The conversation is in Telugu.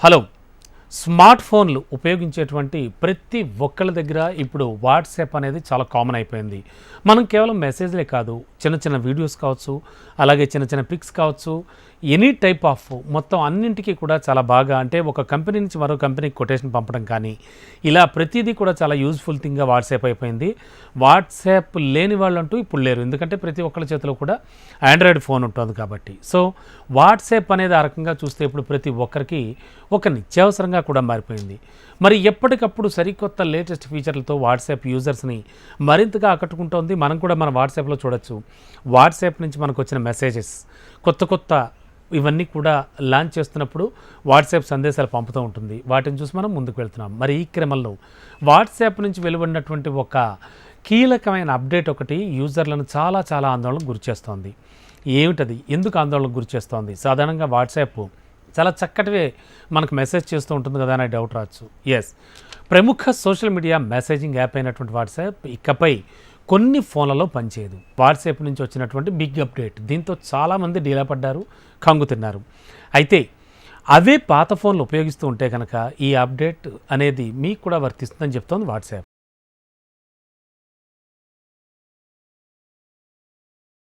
హలో. స్మార్ట్ ఫోన్లు ఉపయోగించేటువంటి ప్రతి ఒక్కళ్ళ దగ్గర ఇప్పుడు వాట్సాప్ అనేది చాలా కామన్ అయిపోయింది. మనం కేవలం మెసేజ్లే కాదు, చిన్న చిన్న వీడియోస్ కావచ్చు, అలాగే చిన్న చిన్న పిక్స్ కావచ్చు, ఎనీ టైప్ ఆఫ్ మొత్తం అన్నింటికీ కూడా చాలా బాగా, అంటే ఒక కంపెనీ నుంచి మరో కంపెనీకి కొటేషన్ పంపడం కానీ, ఇలా ప్రతిదీ కూడా చాలా యూజ్ఫుల్ థింగ్గా వాట్సాప్ అయిపోయింది. వాట్సాప్ లేని వాళ్ళంటూ ఇప్పుడు లేరు, ఎందుకంటే ప్రతి ఒక్కళ్ళ చేతిలో కూడా ఆండ్రాయిడ్ ఫోన్ ఉంటుంది కాబట్టి. సో వాట్సాప్ అనేది ఆ రకంగా చూస్తే ఇప్పుడు ప్రతి ఒక్కరికి ఒక నిత్యావసరంగా కూడా మారిపోయింది. మరి ఎప్పటికప్పుడు సరికొత్త లేటెస్ట్ ఫీచర్లతో వాట్సాప్ యూజర్స్ని మరింతగా ఆకట్టుకుంటోంది. మనం కూడా మన వాట్సాప్లో చూడొచ్చు. వాట్సాప్ నుంచి మనకు వచ్చిన మెసేజెస్ కొత్త ఇవన్నీ కూడా లాంచ్ చేస్తున్నప్పుడు వాట్సాప్ సందేశాలు పంపుతూ ఉంటుంది. వాటిని చూసి మనం ముందుకు వెళ్తున్నాం. మరి ఈ క్రమంలో వాట్సాప్ నుంచి వెలువడినటువంటి ఒక కీలకమైన అప్డేట్ ఒకటి యూజర్లను చాలా ఆందోళనకు గురిచేస్తోంది. ఏమిటది? ఎందుకు ఆందోళనకు గురిచేస్తోంది? సాధారణంగా వాట్సాప్ చాలా చక్కటివే మనకు మెసేజ్ చేస్తూ ఉంటుంది కదా అనే డౌట్ రావచ్చు. ఎస్, ప్రముఖ సోషల్ మీడియా మెసేజింగ్ యాప్ అయినటువంటి వాట్సాప్ ఇకపై కొన్ని ఫోన్లలో పనిచేయదు. వాట్సాప్ నుంచి వచ్చినటువంటి బిగ్ అప్డేట్ దీంతో చాలామంది డీలా పడ్డారు, కంగు తిన్నారు. అయితే అవే పాత ఫోన్లు ఉపయోగిస్తూ ఉంటే కనుక ఈ అప్డేట్ అనేది మీకు కూడా వర్తిస్తుందని చెప్తోంది వాట్సాప్.